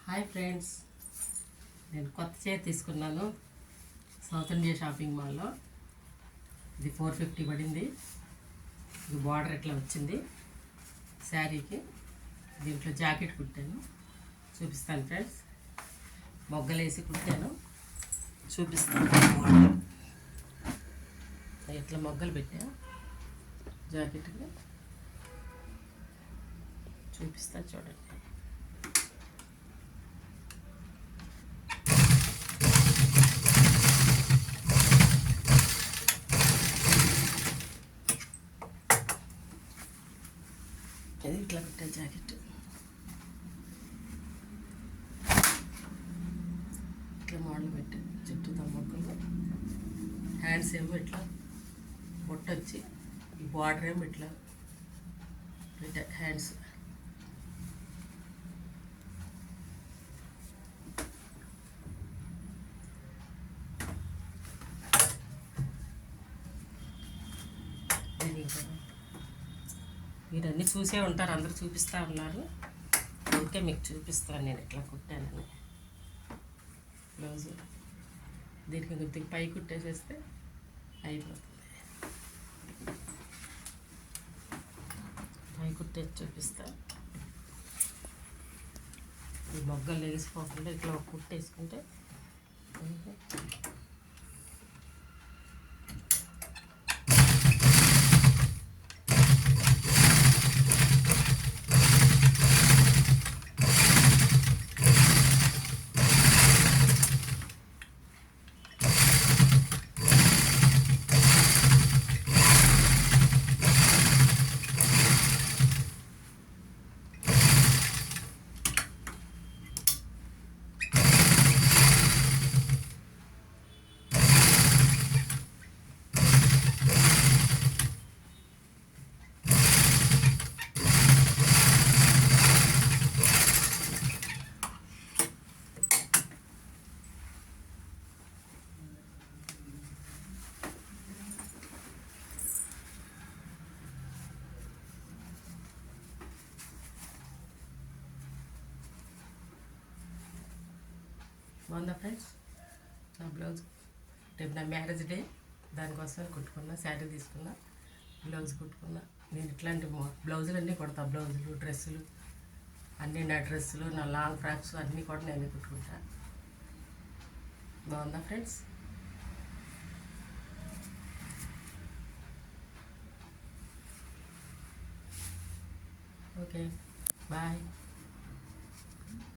Hi friends, నేను కొత్త చీర తీసుకున్నాను సౌత్ ఇండియా షాపింగ్ మాల్లో. ఇది 450 పడింది. ఇది బార్డర్ ఇట్లా వచ్చింది శారీకి. దీంట్లో జాకెట్ కుట్టాను, చూపిస్తాను ఫ్రెండ్స్. మొగ్గలేసి కుట్టాను, చూపిస్తాను. ఇట్లా మొగ్గలు పెట్టా జాకెట్కి, చూపిస్తాను చూడండి. అది ఇట్లా పెట్టా జాకెట్, ఇట్లా మోడల్ పెట్టా. చుట్టూ మొక్కలు, హ్యాండ్స్ ఏమో ఇట్లా బొట్టొచ్చి, ఈ బార్డర్ ఏమో ఇట్లా పెట్టా హ్యాండ్స్. మీరు అన్నీ చూసే ఉంటారు, అందరూ చూపిస్తూ ఉన్నారు, అందుకే మీకు చూపిస్తాను నేను ఎట్లా కుట్టానని. బ్లౌజు దీనికి కొద్దిగా పై కుట్టేసేస్తే అయిపోతుంది. పై కుట్టేసి చూపిస్తా. ఈ మొగ్గలు లేసిపోకుండా ఇట్లా ఒక కుట్టేసుకుంటే బాగుందా ఫ్రెండ్స్. నా బ్లౌజ్ రేపు నా మ్యారేజ్ డే, దానికోసమే కుట్టుకున్నా. శారీ తీసుకున్నా, బ్లౌజ్ కుట్టుకున్నా. నేను ఇట్లాంటి బ్లౌజులు అన్నీ కుడతా. బ్లౌజులు, డ్రెస్సులు అన్నీ, నా డ్రెస్సులు, నా లాంగ్ ఫ్రాక్స్ అన్నీ కూడా నేనే కుట్టుకుంటా. బాగుందా ఫ్రెండ్స్. Okay, bye.